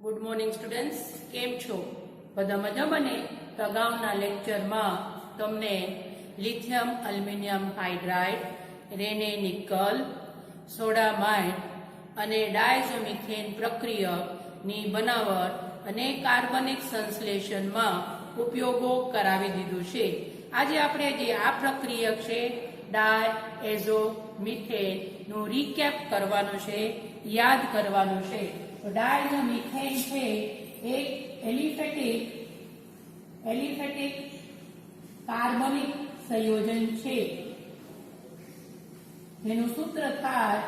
Good morning students, કેમ છો? બધા મજામાં ને? તો અગાઉના લેક્ચરમાં તમને લિથિયમ એલ્યુમિનિયમ હાઇડ્રાઇડ, રેને નિકલ, સોડામાઇડ અને ડાયઝોમિથેન પ્રક્રિયાની બનાવટ અને કાર્બનિક સંશ્લેષણમાં ઉપયોગો કરાવી દીધું છે. આજે આપણે જે આ પ્રક્રિયા છે ડાયઝોમિથેન નું રીકેપ કરવાનું છે, યાદ કરવાનું છે. ડાયઝોમિથેન છે એક એલિફેટિક કાર્બનિક સંયોજન છે. તેનું સૂત્ર થાય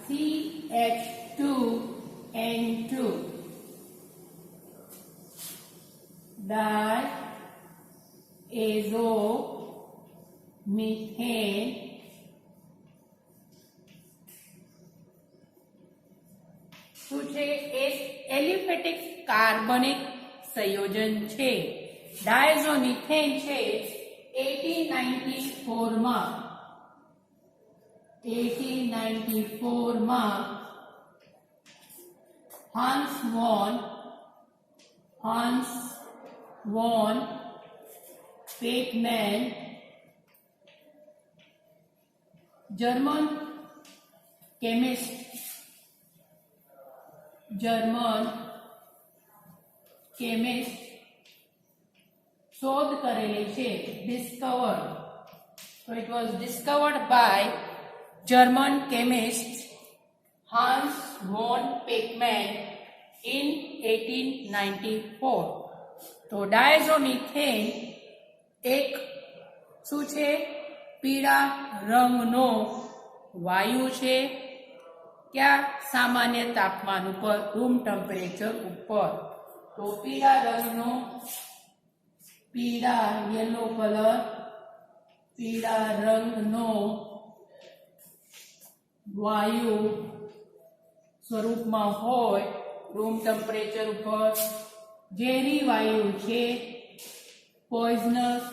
CH2N2. ડાયઝોમિથેન શું છે? એક એલિફેટિક કાર્બનિક સંયોજન છે. ડાયઝોમિથેન છે 1894 માં હાન્સ વોન પેકમેન જર્મન કેમિસ્ટ શોધ કરેલી છે. It was discovered by German chemist Hans von Pechmann in 1894. તો ડાયઝોમિથેન એક શું છે? પીળા રંગનો વાયુ છે. ક્યાં? સામાન્ય તાપમાન ઉપર, રૂમ ટેમ્પરેચર ઉપર. તો પીળા રંગનો યલો કલર, પીળા રંગનો વાયુ સ્વરૂપમાં હોય, રૂમ ટેમ્પરેચર ઉપર. ઝેરી વાયુ છે, પોઈઝનસ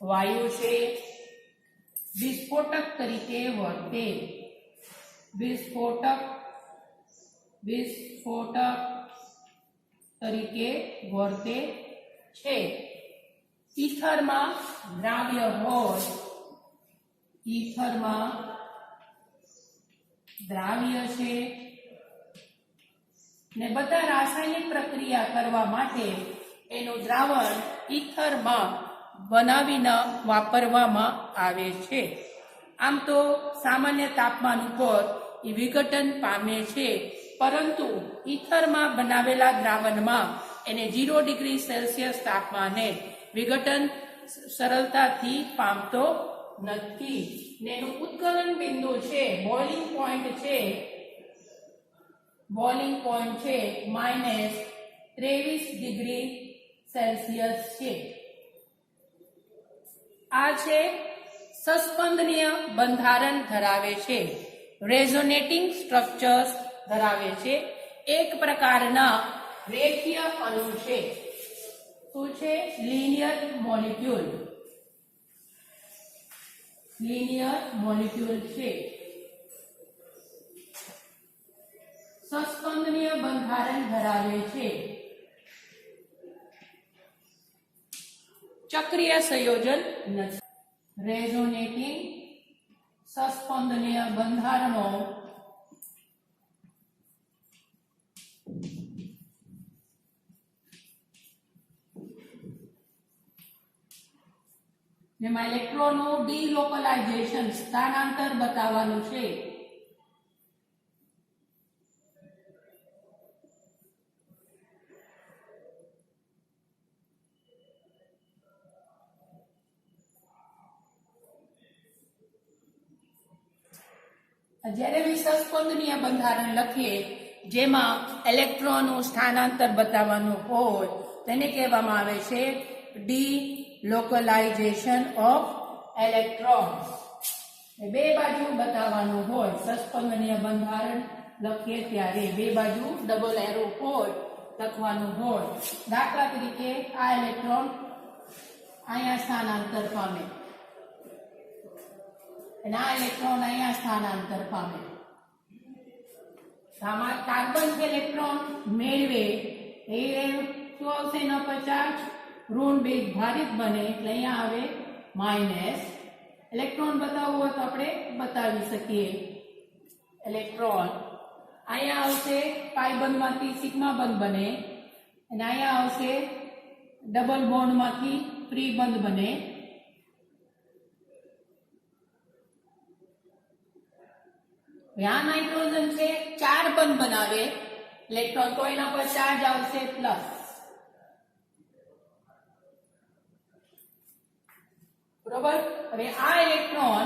વાયુ છે. વિસ્ફોટક તરીકે વર્તે. વિસ્ફોટક તરીકે વર્તે છે. ઈથરમાં દ્રાવ્ય હોય, ઈથરમાં દ્રાવ્ય છે ને બધા રાસાયણિક પ્રક્રિયા કરવા માટે એનું દ્રાવણ ઈથરમાં બનાવીને વાપરવામાં આવે છે. આમ તો સામાન્ય તાપમાન ઉપર એ વિઘટન પામે છે, પરંતુ ઈથરમાં બનાવેલા દ્રાવણમાં એને 0 ડિગ્રી સેલ્સિયસ તાપમાને વિઘટન સરળતાથી પામતો નથી. ને એનું ઉત્કલન બિંદુ છે, બોઇલિંગ પોઈન્ટ છે -23 ડિગ્રી સેલ્સિયસ છે. આ છે સસ્પંદનીય બંધારણ ધરાવે છે, રેઝોનેટિંગ સ્ટ્રક્ચર્સ ધરાવે છે. એક પ્રકારના રેખીય અણુ છે. શું છે? લિનિયર મોલિક્યુલ છે. સસ્પંદનીય બંધારણ ધરાવે છે. ચક્રીય સંયોજન નથી. રેઝોનેટિંગ સસ્પંદનીય બંધારણો જેમાં ઇલેક્ટ્રોનનું ડીલોકલાઇઝેશન સ્થાનાંતર બતાવવાનું છે. જ્યારે બી સસ્પંદનીય બંધારણ લખીએ જેમાં ઇલેક્ટ્રોનનું સ્થાનાંતર બતાવવાનું હોય તેને કહેવામાં આવે છે ડીલોકલાઇઝેશન ઓફ ઇલેક્ટ્રોન્સ. બે બાજુ બતાવવાનું હોય. સસ્પંદનીય બંધારણ લખીએ ત્યારે બે બાજુ ડબલ એરો હોય, લખવાનું હોય. દાખલા તરીકે આ ઇલેક્ટ્રોન અહીંયા સ્થાનાંતર પામે અને આ ઇલેક્ટ્રોન અહીંયા સ્થાનાંતર પામે. કાર્બન ઇલેક્ટ્રોન મેળવે એ શું આવશે? ન 50 ઋણ બેઝ ભારિત બને એટલે અહીંયા આવે માઇનસ. ઇલેક્ટ્રોન બતાવવું હોય તો આપણે બતાવી શકીએ. ઇલેક્ટ્રોન અહીંયા આવશે પાઈ બંધમાંથી સિગ્મા બંધ બને અને અહીંયા આવશે ડબલ બોન્ડમાંથી ફ્રી બંધ બને. यहाँ नाइट्रोजन से 4 बंध बनावे इलेक्ट्रॉन तो एना पर चार्ज आवशे प्लस. बराबर. હવે આ ઇલેક્ટ્રોન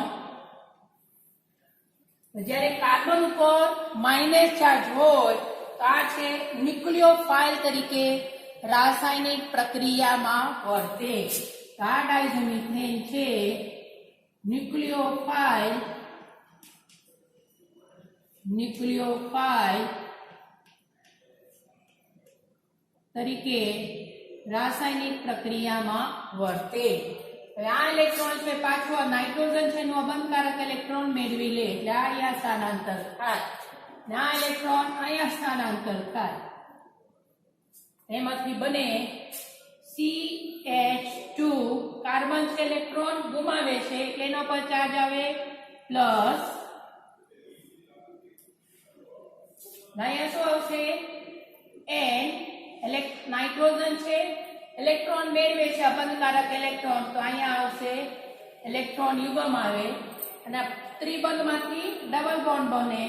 જ્યારે કાર્બન ઉપર માઇનસ ચાર્જ હોય તો આ છે ન્યુક્લિયોફાઇલ તરીકે રાસાયણિક પ્રક્રિયામાં વર્તે. આ ડાયઝોમિથેન છે ન્યુક્લિયોફાઇલ તરીકે રાસાયણિક પ્રક્રિયામાં વર્તે. આ ઇલેક્ટ્રોન છે પાછો નાઇટ્રોજન છે નો અબંધકારક ઇલેક્ટ્રોન મેળવી લે એટલે આ અહીંયા સ્થાનાંતર થાય ને આ ઇલેક્ટ્રોન અહીંયા સ્થાનાંતર થાય. એમાંથી બને CH2 કાર્બન છે ઇલેક્ટ્રોન ગુમાવે છે એટલે એના પર ચાર્જ આવે પ્લસ. અહીંયા શું આવશે? N નાઇટ્રોજન છે ઇલેક્ટ્રોન મેળવે છે અબંધકારક ઇલેક્ટ્રોન તો અહીંયા આવશે ઇલેક્ટ્રોન યુગમ આવે અને ત્રિબંધમાંથી ડબલ બોન્ડ બને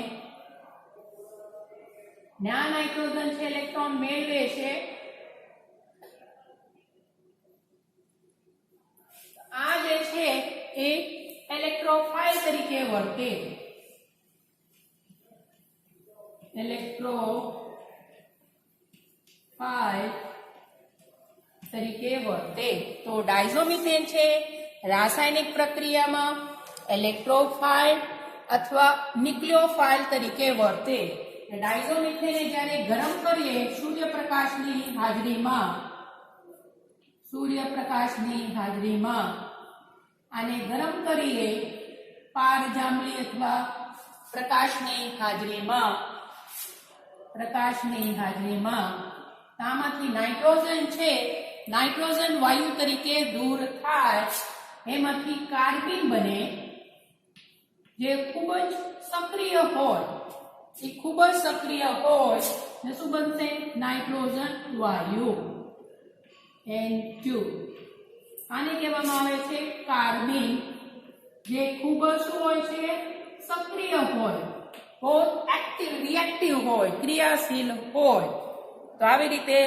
ને આ નાઇટ્રોજન છે ઇલેક્ટ્રોન મેળવે છે. આ જે છે એ ઇલેક્ટ્રોફાઇલ તરીકે વર્તે. ઇલેક્ટ્રોફાઇલ તરીકે વર્તે. તો ડાયઝોમિથેન છે રાસાયણિક પ્રક્રિયામાં ઇલેક્ટ્રોફાઇલ અથવા ન્યુક્લિયોફાઇલ તરીકે વર્તે. ડાયઝોમિથેનને જ્યારે ગરમ કરીએ સૂર્યપ્રકાશની હાજરીમાં આને ગરમ કરીએ પારજાંબલી અથવા પ્રકાશની હાજરીમાં આમાંથી નાઇટ્રોજન છે નાઇટ્રોજન વાયુ તરીકે દૂર થાય એમાંથી કાર્બન બને જે ખૂબ જ સક્રિય હોય ને શું બનશે? નાઇટ્રોજન વાયુ NQ. આને કહેવામાં આવે છે કાર્બન જે ખૂબ જ શું હોય છે? સક્રિય હોય, બહુ એક્ટિવ રિએક્ટિવ હોય, ક્રિયાશીલ હોય. તો આવી રીતે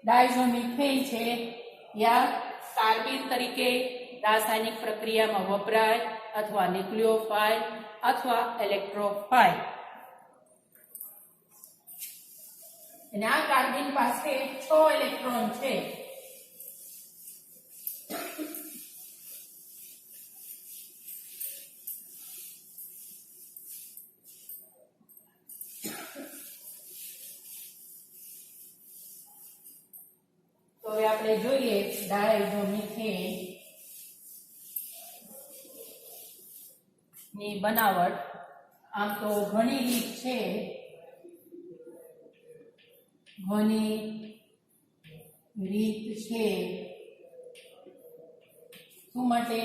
ડાયઝોમિથેન છે યા કાર્બન તરીકે રાસાયણિક પ્રક્રિયામાં વપરાય અથવા ન્યુક્લિયોફાઇલ અથવા ઇલેક્ટ્રોફાઇલ. અને આ કાર્બન પાસે 6 ઇલેક્ટ્રોન છે. તો હવે આપણે જોઈએ ડાયઝોમિથેન ની બનાવટ. આમ તો ઘણી રીત છે, શું માટે?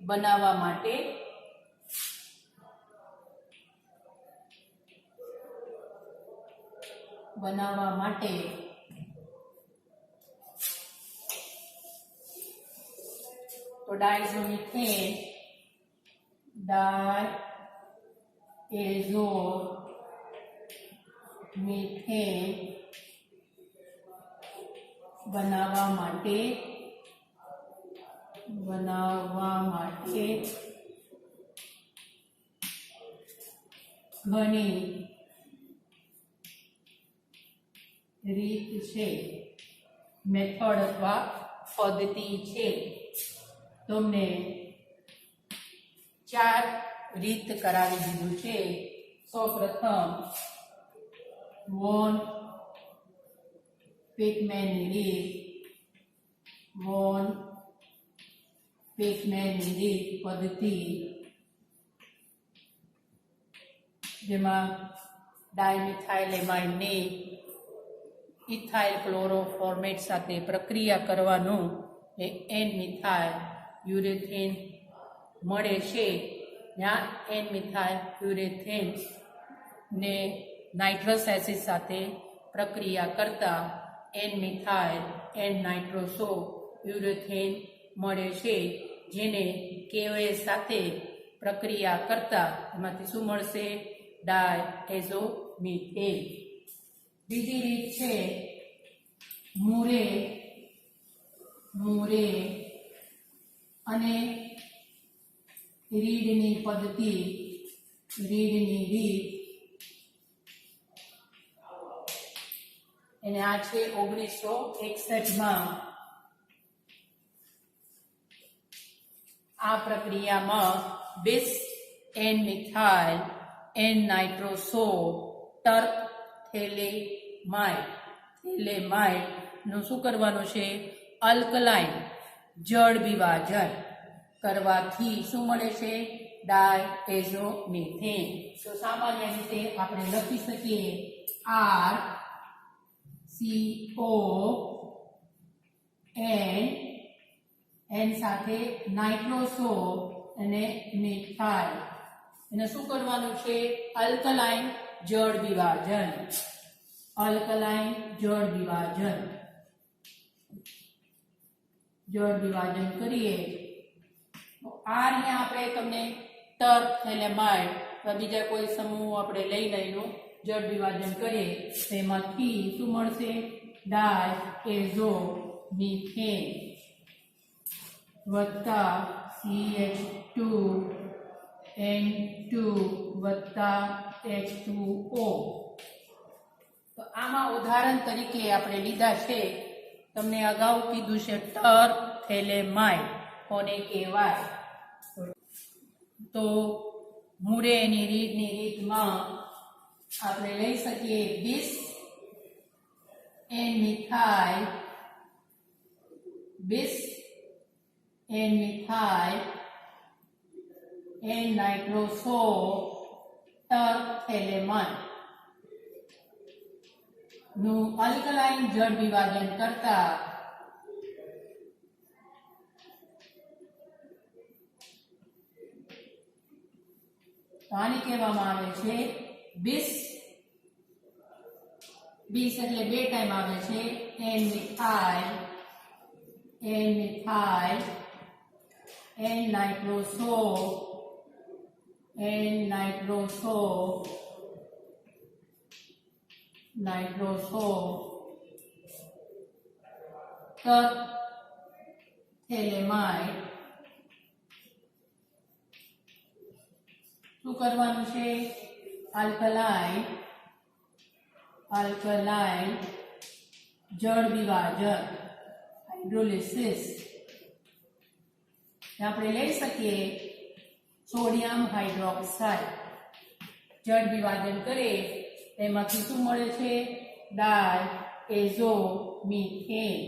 બનાવવા માટે. તો ડાયઝોમિથેન બનાવવા માટે ઘણી રીત છે, મેથડ અથવા પદ્ધતિ છે. તમને 4 રીત કરાવી દીધું છે. સૌપ્રથમ વોન પેકમેનની રીત પદ્ધતિ જેમાં ડાયમિથાઇલેમાઇડની ઇથાઇલ ક્લોરોફોર્મેટ સાથે પ્રક્રિયા કરવાનું એ એન મિથાઇલ યુરેથેન મળે છે. જ્યાં એન મિથાઇલ યુરેથેન ને નાઇટ્રસ એસિડ સાથે પ્રક્રિયા કરતા એન મિથાઇલ એન નાઇટ્રોસો યુરેથેન મળે છે, જેને KOH સાથે પ્રક્રિયા કરતા એમાંથી શું મળશે? ડાયએઝોમિથેન. બીજી રીત છે મુરે અને રીડની પદ્ધતિ. રીડની રીત અને આ છે 1961માં. આ પ્રક્રિયામાં bis એન મિથાઇલ એન નાઇટ્રોસો થેલેમાઇડ નું શું કરવાનું છે? અલ્કલાઇન જળ વિભાજન કરવાથી શું મળે છે? ડાયએઝોમિથેન. તો સામાન્ય રીતે આપણે લખી શકીએ RCON એન સાથે નાઇટ્રોસો અને મિથાઇલ. એને શું કરવાનું છે? અલ્કલાઇન જળ વિભાજન. અલ્કલાઇન જળ વિભાજન કરીએ તો આ અહીંયા આપણે તમને ટર્ફેલેમાઇડ બીજા કોઈ સમૂહ આપણે લઈને એનું જળ વિભાજન કરીએ તો એમાંથી શું મળશે? ડાયએઝોમિથેન વત્તા CH2N2 વત્તા H2O. તો આમાં ઉદાહરણ તરીકે આપણે લીધા છે, તમને અગાઉ કીધું છે ટર્ફેલેમાઇડ કોને કહેવાય. તો મુરેની રીતમાં આપણે લઈ શકીએ bis એન મિથાઇલ એન નાઇટ્રોસો ટર્ફેલેમાઇડ નું અલ્કલાઇન જળ વિભાજન કરતા આને કહેવામાં આવે છે bis એટલે બે ટાઈમ આવે છે એન મિથાઇલ એન નાઇટ્રોસો ટર્ફેલેમાઇડ. શું કરવાનું છે? અલ્કલાઇન જળ વિભાજન હાઇડ્રોલિસિસ. આપણે લઈ શકીએ સોડિયમ હાઇડ્રોક્સાઇડ જળ વિભાજન કરે એમાંથી શું મળે છે? ડાયએઝોમિથેન.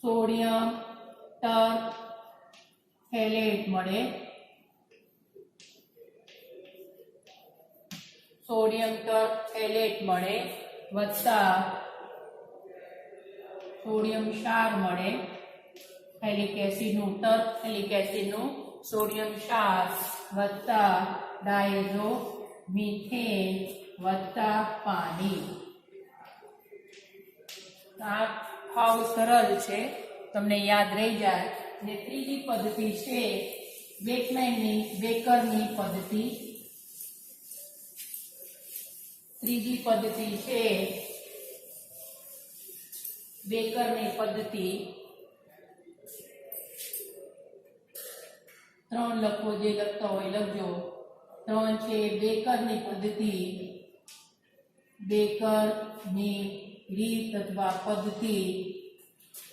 સોડિયમ ટર્ફેલેટ મળે. વત્તા સોડિયમ ક્ષાર મળે. ફેલિક એસિડનું સોડિયમ ક્ષાર વત્તા ડાયઝોમિથેન વત્તા પાણી. આ હાવ સરળ છે, તમને યાદ રહી જાય. ને ત્રીજી પદ્ધતિ છે બેકરની પદ્ધતિ. બેકરની પદ્ધતિ 3 લખો, જે લખતા હોય લખજો. 3 છે બેકરની પદ્ધતિ. બેકરની રીત અથવા પદ્ધતિ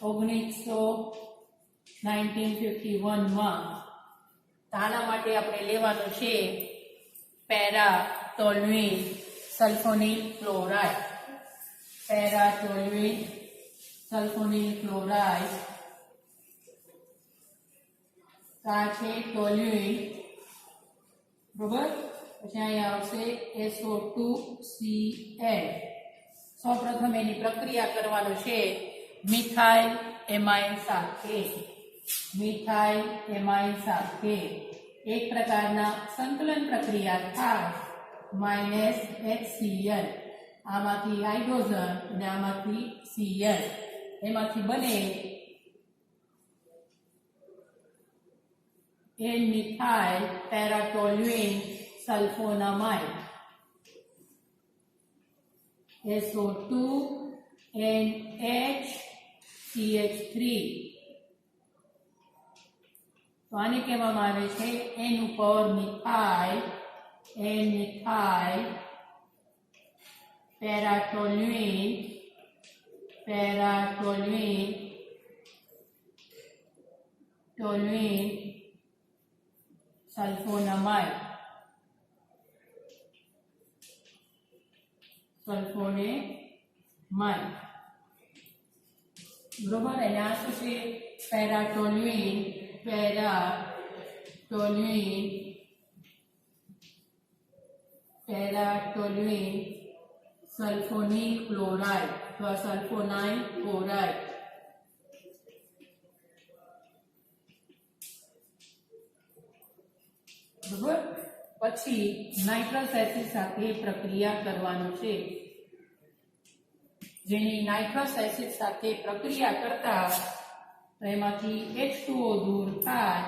1951માં. આના માટે આપણે લેવાનું છે પેરાટોલ્યુઇન સલ્ફોનિલ ક્લોરાઇડ. આ છે ટોલ્યુઇન, બરોબર. પછી અહીંયા આવશે SO2Cl. સૌપ્રથમ એની પ્રક્રિયા કરવાનું છે મિથાઇલ એમાઇન સાથે. મિથાઇલ એમાઇન સાથે એક પ્રકારના સંકલન પ્રક્રિયા થાય -HCl. આમાંથી હાઇડ્રોજન અને આમાંથી Cl, એમાંથી બને એન મિથાઇલ પેરાટોલ્યુઇન સલ્ફોનામાઇડ. SO2NHCH3. તો આને કહેવામાં આવે છે એન ઉપર મિથાઇલ પેરાટોલ્યુઇન સલ્ફોનામાઇડ. બરોબર. એને આ શું છે? પેરાટોલ્યુઇન સલ્ફોનિલ ક્લોરાઇડ અથવા સલ્ફોનાઇલ ક્લોરાઇડ. બરોબર. પછી નાઇટ્રસ એસિડ સાથે પ્રક્રિયા કરવાનું છે. જેની નાઇટ્રસ એસિડ સાથે પ્રક્રિયા કરતા એમાંથી H2O દૂર થાય.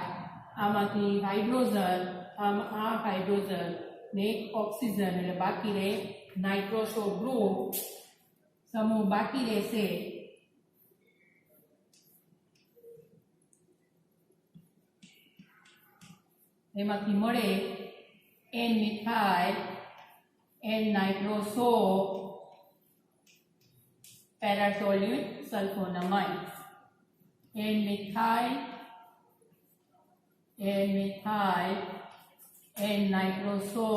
આમાંથી હાઇડ્રોજન, આ હાઇડ્રોજન ને એક ઓક્સિજન, એટલે બાકી રહે નાઇટ્રોસો ગ્રુપ સમૂહ બાકી રહેશે. એમાંથી મળે N methyl N nitroso paratoluene sulphonamide. N methyl N nitroso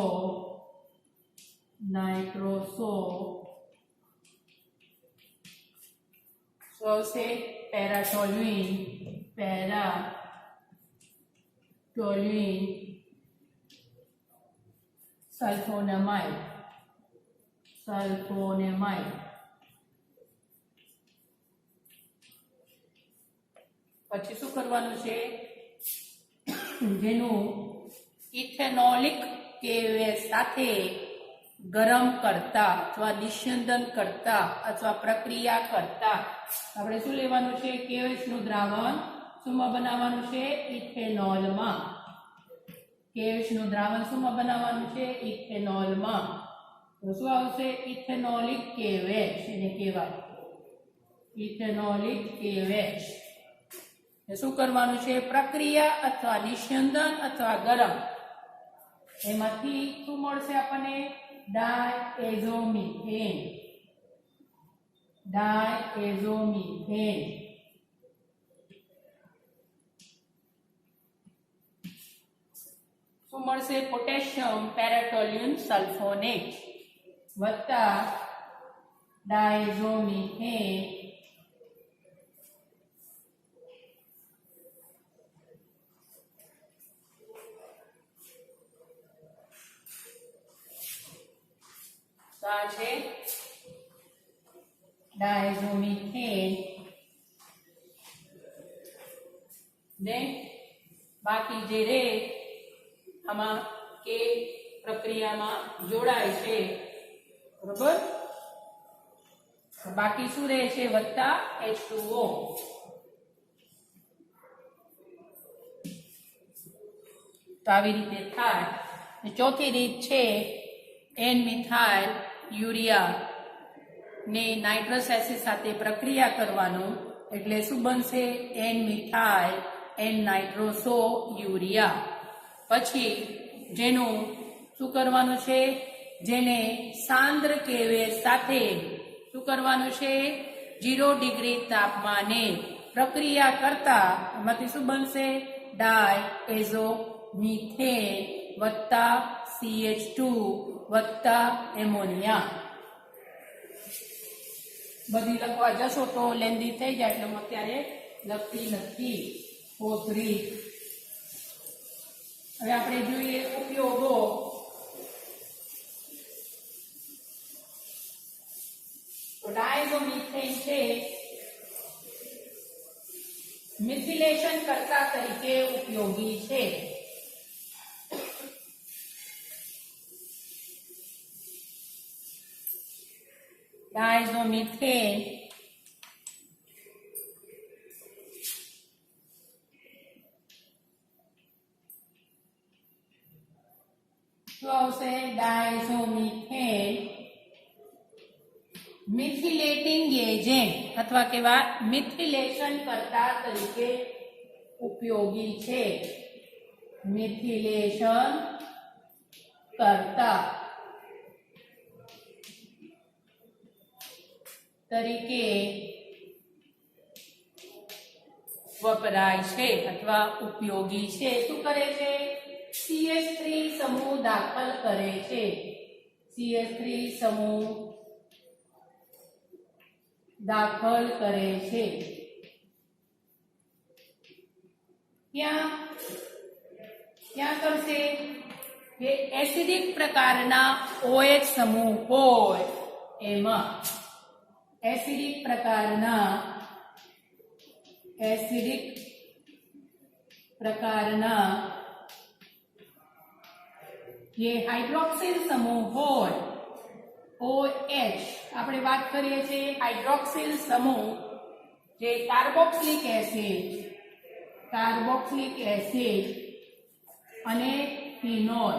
આવશે પેરાટોલ્યુઇન સલ્ફોનામાઇડ. પછી શું કરવાનું છે? જેનું ઇથેનોલિક KOH સાથે ગરમ કરતા અથવા નિસ્યંદન કરતા અથવા પ્રક્રિયા કરતા આપણે શું લેવાનું છે? KOH નું દ્રાવણ શુંમાં બનાવવાનું છે? ઇથેનોલમાં. KOH નું દ્રાવણ શુંમાં બનાવવાનું છે? ઇથેનોલમાં. તો શું આવશે? ઇથેનોલિક KOH એને કહેવાય. ઇથેનોલિક KOH. શું કરવાનું છે? પ્રક્રિયા અથવા નિસ્યંદન અથવા ગરમ, એમાંથી શું મળશે આપણને? ડાયએઝોમિથેન. શું મળશે? પોટેશિયમ પેરાટોલ્યુઇન સલ્ફોનેટ વત્તા ડાયઝોમિથેન છે ડાયઝોમિથેન ને બાકી જે રે આમાં કે પ્રક્રિયામાં જોડાય છે. બરોબર. બાકી શું રહે છે? વત્તા H2O. તો આવી રીતે થાય. ચોથી રીત છે એન મિથાઇલ યુરિયા ને નાઇટ્રસ એસિડ સાથે પ્રક્રિયા કરવાનું. એટલે શું બનશે? N methyl N nitroso urea. પછી જેનું શું કરવાનું છે? જેને સાંદ્ર KOH સાથે શું કરવાનું છે? 0 ડિગ્રી તાપમાને પ્રક્રિયા કરતા એમાંથી શું બનશે? ડાયએઝોમિથેન વત્તા CH2 વત્તા એમોનિયા. બધી લખવા જશો તો લેન્ધી થઈ જાય, એટલે હું અત્યારે લખતી નથી. હવે આપણે જોઈએ ઉપયોગો. મિથિલેશન કરતા તરીકે ઉપયોગી છે. ડાયઝોમિથેન શું આવશે? ડાયઝોમિથેન મિથિલેટિંગ એજન્ટ અથવા કેવા મિથિલેશન કરતા તરીકે ઉપયોગી છે. મિથિલેશન કરતા તરીકે વપરાય છે અથવા ઉપયોગી છે. શું કરે છે? CH3 સમૂહ દાખલ કરે છે. CH3 સમૂહ દાખલ કરે છે. ક્યાં કરશે? કે એસિડિક પ્રકારના OH સમૂહ હોય એમાં એસિડિક પ્રકારના જે હાઇડ્રોક્સિલ સમૂહ હોય OH, આપણે વાત કરીએ છીએ હાઇડ્રોક્સિલ સમૂહ જે કાર્બોક્સિલિક એસિડ અને ફિનોલ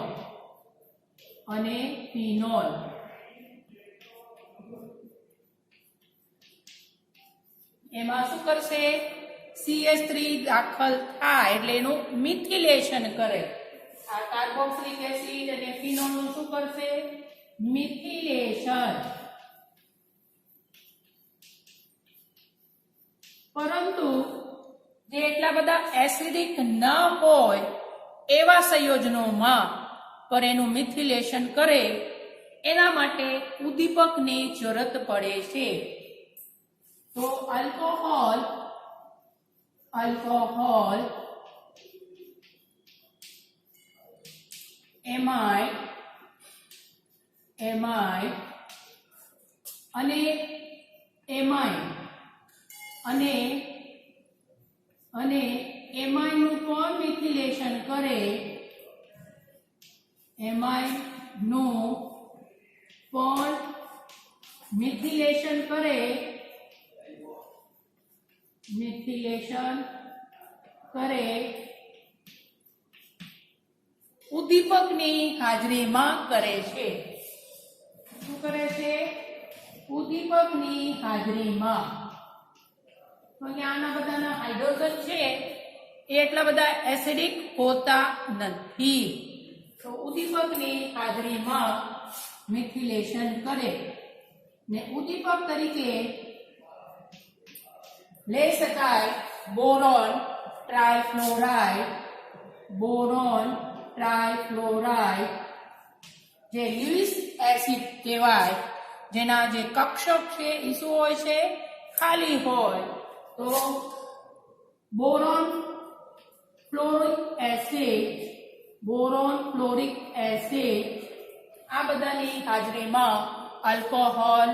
એમાં શું કરશે? CH3 દાખલ થાય એટલે એનું મિથિલેશન કરે. આ કાર્બોક્સિલિક એસિડ અને ફિનોલ નું શું કરશે? મિથિલેશન. પરંતુ જે એટલા બધા એસિડિક ન હોય એવા સંયોજનોમાં પર એનું મિથિલેશન કરે એના માટે ઉદ્દીપકની જરૂરત પડે છે. તો આલ્કોહોલ એમાઇડ અને એમાઇન નું કોણ મિથિલેશન કરે? એમાઇન નું કોણ મિથિલેશન કરે? ઉદ્દીપકની હાજરીમાં કરે છે. શું કરે છે? ઉદ્દીપકની હાજરીમાં. તો આના બધાના હાઇડ્રોજન છે એ એટલા બધા એસિડિક હોતા નથી. તો ઉદ્દીપકની હાજરીમાં મિથિલેશન કરે ને ઉદ્દીપક તરીકે લઈ શકાય બોરોન ટ્રાઇફ્લોરાઇડ જે લ્યુઇસ એસિડ કહેવાય, જેના જે કક્ષક છે એ શું હોય છે? ખાલી હોય. તો બોરોન ફ્લોરિક એસિડ આ બધાની હાજરીમાં આલ્કોહોલ,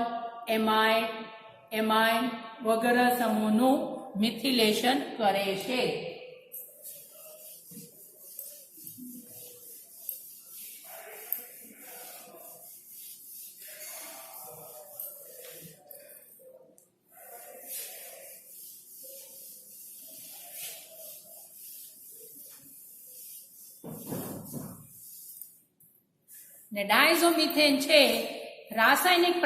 એમાઇન વગેરે સમૂહનું મિથિલેશન કરે છે. ને ડાયઝોમિથેન છે રાસાયણિક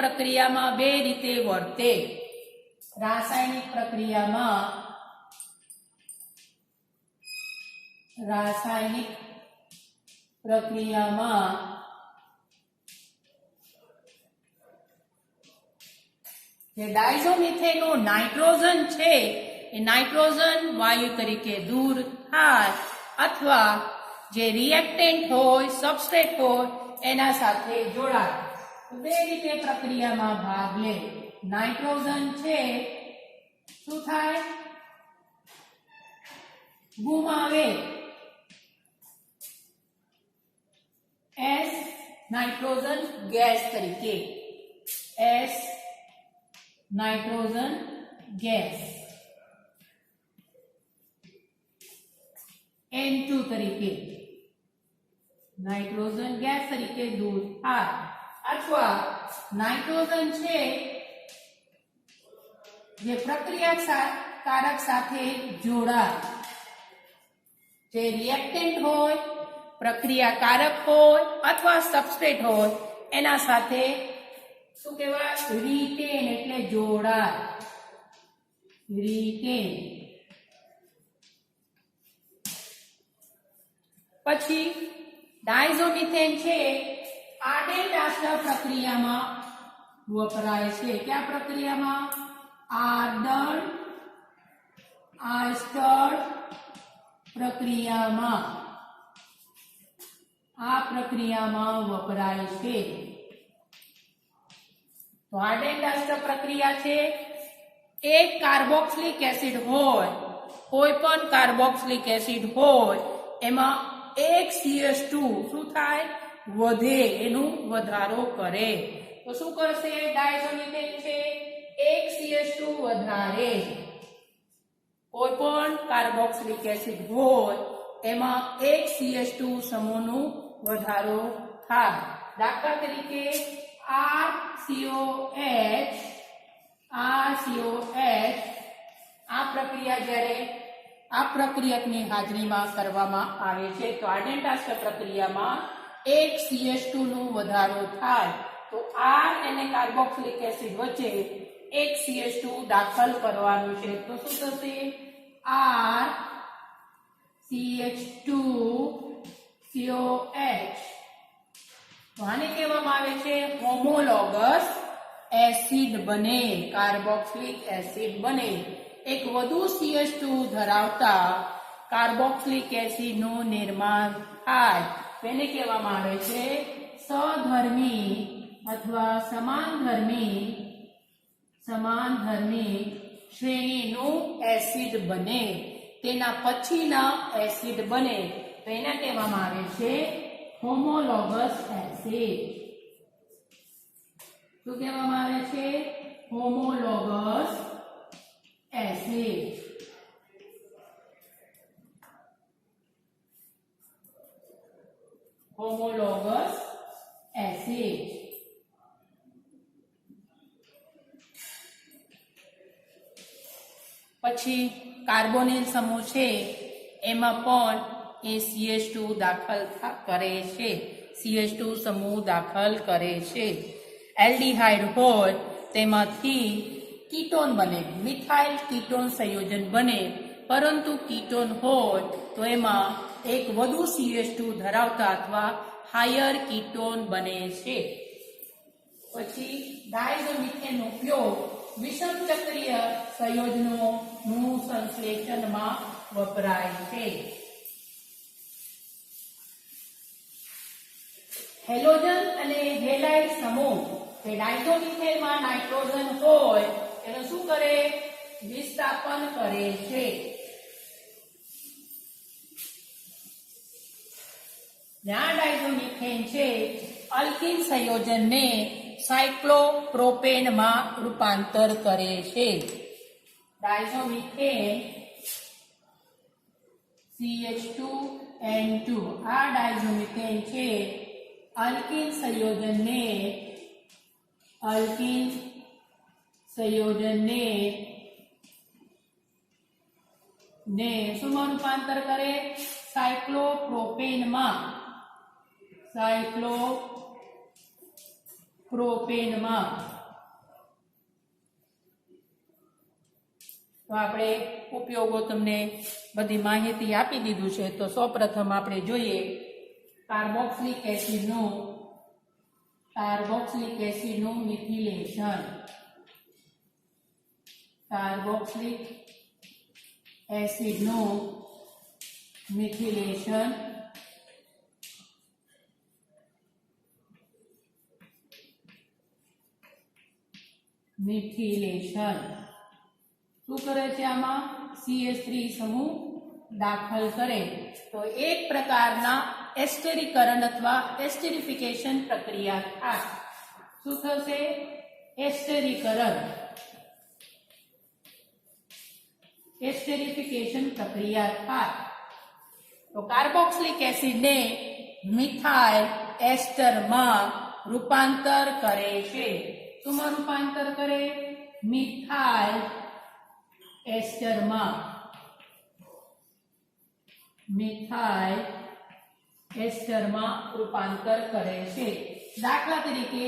પ્રક્રિયામાં બે રીતે વર્તે. રાસાયણિક પ્રક્રિયામાં જે ડાયઝોમિથેનનું નાઇટ્રોજન છે એ નાઇટ્રોજન વાયુ તરીકે દૂર થાય અથવા જે રિએક્ટન્ટ હોય, સબસ્ટ્રેટ હોય એના સાથે જોડાય. બે રીતે પ્રક્રિયામાં ભાગ લે. નાઇટ્રોજન છે શું થાય? ગુમાવે. નાઇટ્રોજન ગેસ તરીકે નાઇટ્રોજન ગેસ N2 તરીકે નાઇટ્રોજન ગેસ તરીકે દૂર થાય અથવા નાઇટ્રોજન છે જે પ્રક્રિયાકારક સાથે જોડાય, જે રિએક્ટન્ટ હોય, પ્રક્રિયાકારક હોય અથવા સબસ્ટ્રેટ હોય એના સાથે શું કહેવાય? રીટેન એટલે જોડાય. રીટેન. પછી ડાયઝોમિથેન છે આર્ડેન્ટ પ્રક્રિયામાં વપરાય છે. કયા પ્રક્રિયામાં? આર્ડન્ટ આસ્ટર પ્રક્રિયામાં. આ પ્રક્રિયામાં વપરાય છે. તો આર્ડેન્ટ આસ્ટર પ્રક્રિયા છે. એક કાર્બોક્સિલિક એસિડ હોય, કોઈ પણ કાર્બોક્સિલિક એસિડ હોય એમાં એક CH2 શું થાય? વધે, એનું વધારો કરે. તો શું કરશે? ડાયઝોમિથેન છે એક CH2 વધારે. કોઈ પણ કાર્બોક્સિલિક એસિડ હોય એમાં એક CH2 સમૂહનું વધારો થાય. દાખલા તરીકે RCOH આ પ્રક્રિયા જ્યારે આ પ્રક્રિયકની હાજરીમાં કરવામાં આવે છે તો આર્ડેન્ટ આસ્ટર પ્રક્રિયામાં એક CH2 નું વધારો થાય. તો R અને કાર્બોક્સિલિક એસિડ વચ્ચે એક CH2 દાખલ કરવાનું છે. તો શું થશે? R CH2COH. તો આને કહેવામાં આવે છે હોમોલોગસ એસિડ બને, કાર્બોક્સિલિક એસિડ બને. એક વધુ CH2 ધરાવતા કાર્બોક્સિલિક એસિડનું નિર્માણ થાય. તેને કહેવામાં આવે છે સહધર્મી અથવા સમાનધર્મી શ્રેણીનું એસિડ બને. તેના પછીના એસિડ બને તો એને કહેવામાં આવે છે હોમોલોગસ એસિડ. શું કહેવામાં આવે છે? Homologous acid. Homologous acid. પછી કાર્બોનિલ સમૂહ છે એમાં પણ એ CH2 દાખલ કરે છે. CH2 સમૂહ દાખલ કરે છે. એલ્ડિહાઇડ હોય તેમાંથી કીટોન બને, મિથાઇલ કીટોન સંયોજન બને. પરંતુ કીટોન હોય તો એમાં એક વધુ CH2 ધરાવતા અથવા હાયર કીટોન બને છે. પછી ડાયઝોમિથેનનો ઉપયોગ વિષમ ચક્રીય સંયોજનોનું સંશ્લેષણમાં વપરાય છે. હેલોજન અને હેલાઇડ સમૂહ જે ડાયઝોમિથેનમાં નાઇટ્રોજન હોય એનું શું કરે? વિસ્થાપન કરે છે. જ્યાં ડાયઝોમિથેન છે અલ્કિન સંયોજનને સાયક્લોપ્રોપેનમાં રૂપાંતર કરે છે. ડાયઝોમિથેન CH2N2 આ ડાયઝોમિથેન છે અલ્કિન સંયોજનને શુંમાં રૂપાંતર કરે? સાયક્લોપ્રોપેનમાં. તો આપણે ઉપયોગો તમને બધી માહિતી આપી દીધું છે. તો સૌપ્રથમ આપણે જોઈએ કાર્બોક્સિલિક એસિડનું મિથિલેશન. કાર્બોક્સિલિક એસિડનું મિથિલેશન શું કરે છે? આમાં CH3 સમૂહ દાખલ કરે. તો એક પ્રકારના એસ્ટરીકરણ અથવા એસ્ટરીફિકેશન પ્રક્રિયા થાય. શું થશે? એસ્ટરીકરણ. એસ્ટેરિફિકેશન પ્રક્રિયા થાય તો કાર્બોક્સિલિક એસિડને મિથાઇલ એસ્ટરમાં રૂપાંતર કરે છે. શુંમાં રૂપાંતર કરે? મિથાઇલ એસ્ટરમાં. મિથાઇલ એસ્ટરમાં રૂપાંતર કરે છે. દાખલા તરીકે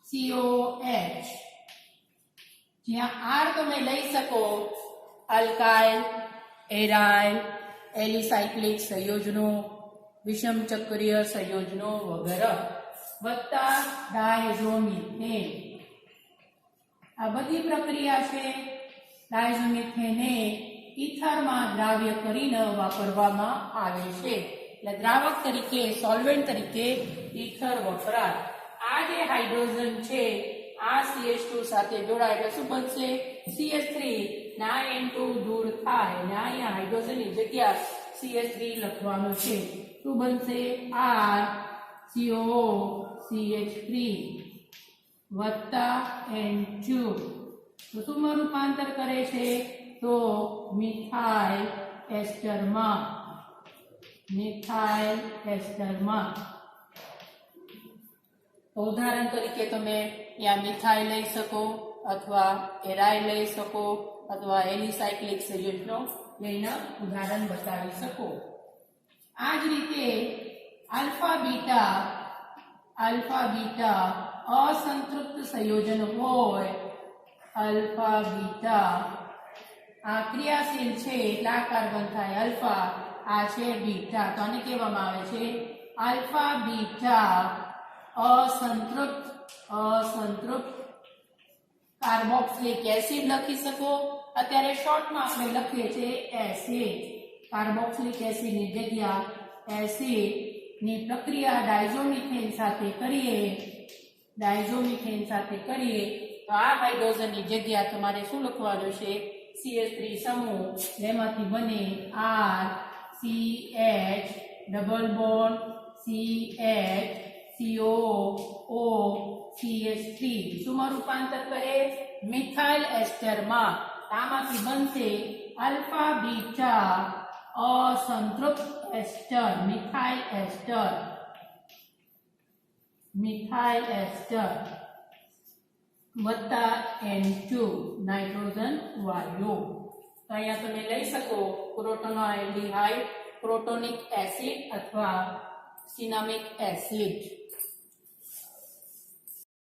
RCOH, જ્યાં R તમે લઈ શકો અલ્કાઇલ, એરાઇલ, એલિસાયક્લિક સંયોજનો, વિષમ ચક્રીય સંયોજનો વગેરે વત્તા ડાયઝોમિથેન. આ બધી પ્રક્રિયા છે. ડાયઝોમિથેનને ઈથરમાં દ્રાવ્ય કરીને વાપરવામાં આવે છે. એટલે દ્રાવક તરીકે, સોલ્વેન્ટ તરીકે ઈથર વપરાય. આ જે હાઇડ્રોજન છે આ CH2 સાથે જોડાય એટલે શું બનશે? CH3. ના N2 દૂર થાય અને અહીંયા હાઇડ્રોજનની જગ્યા CH3 લખવાનું છે. શું બનશે? RCOCH3 વત્તા N2. તો શુંમાં રૂપાંતર કરે છે? તો મિથાઇલ એસ્ટરમાં. મિથાઇલ એસ્ટરમાં. તો ઉદાહરણ તરીકે તમે ત્યાં મિથાઇલ લઈ શકો અથવા એરાઇલ લઈ શકો અથવા એલિસાયક્લિક સંયોજનો લઈને ઉદાહરણ બતાવી શકો. આ જ રીતે આલ્ફા બીટા અસંતૃપ્ત સંયોજન હોય. આલ્ફા બીટા આ ક્રિયાશીલ છે એટલે આ કાર્બન થાય આલ્ફા, આ છે બીટા. તો આને કહેવામાં આવે છે આલ્ફા બીટા અસંતૃપ્ત કાર્બોક્સિલિક એસિડ લખી શકો. અત્યારે શોર્ટમાં આપણે લખીએ છીએ એસિડ. કાર્બોક્સિલિક એસિડની જગ્યા એસિડની પ્રક્રિયા ડાયઝોમિથેન સાથે કરીએ તો આ હાઇડ્રોજનની જગ્યા તમારે શું લખવાનું છે? CH3 સમૂહ. એમાંથી બને RCH double bond CH COO CH3. શુંમાં રૂપાંતર કરે? મિથાઇલ એસ્ટરમાં. આમાંથી બનશે આલ્ફા બીટા અસંતૃપ્ત એસ્ટર. મિથાઇલ એસ્ટર વત્તા N2 નાઇટ્રોજન વાયુ. તો અહીંયા તમે લઈ શકો પ્રોટોનોઆલ્ડિહાઇડ, પ્રોટોનિક એસિડ અથવા સિનામિક એસિડ.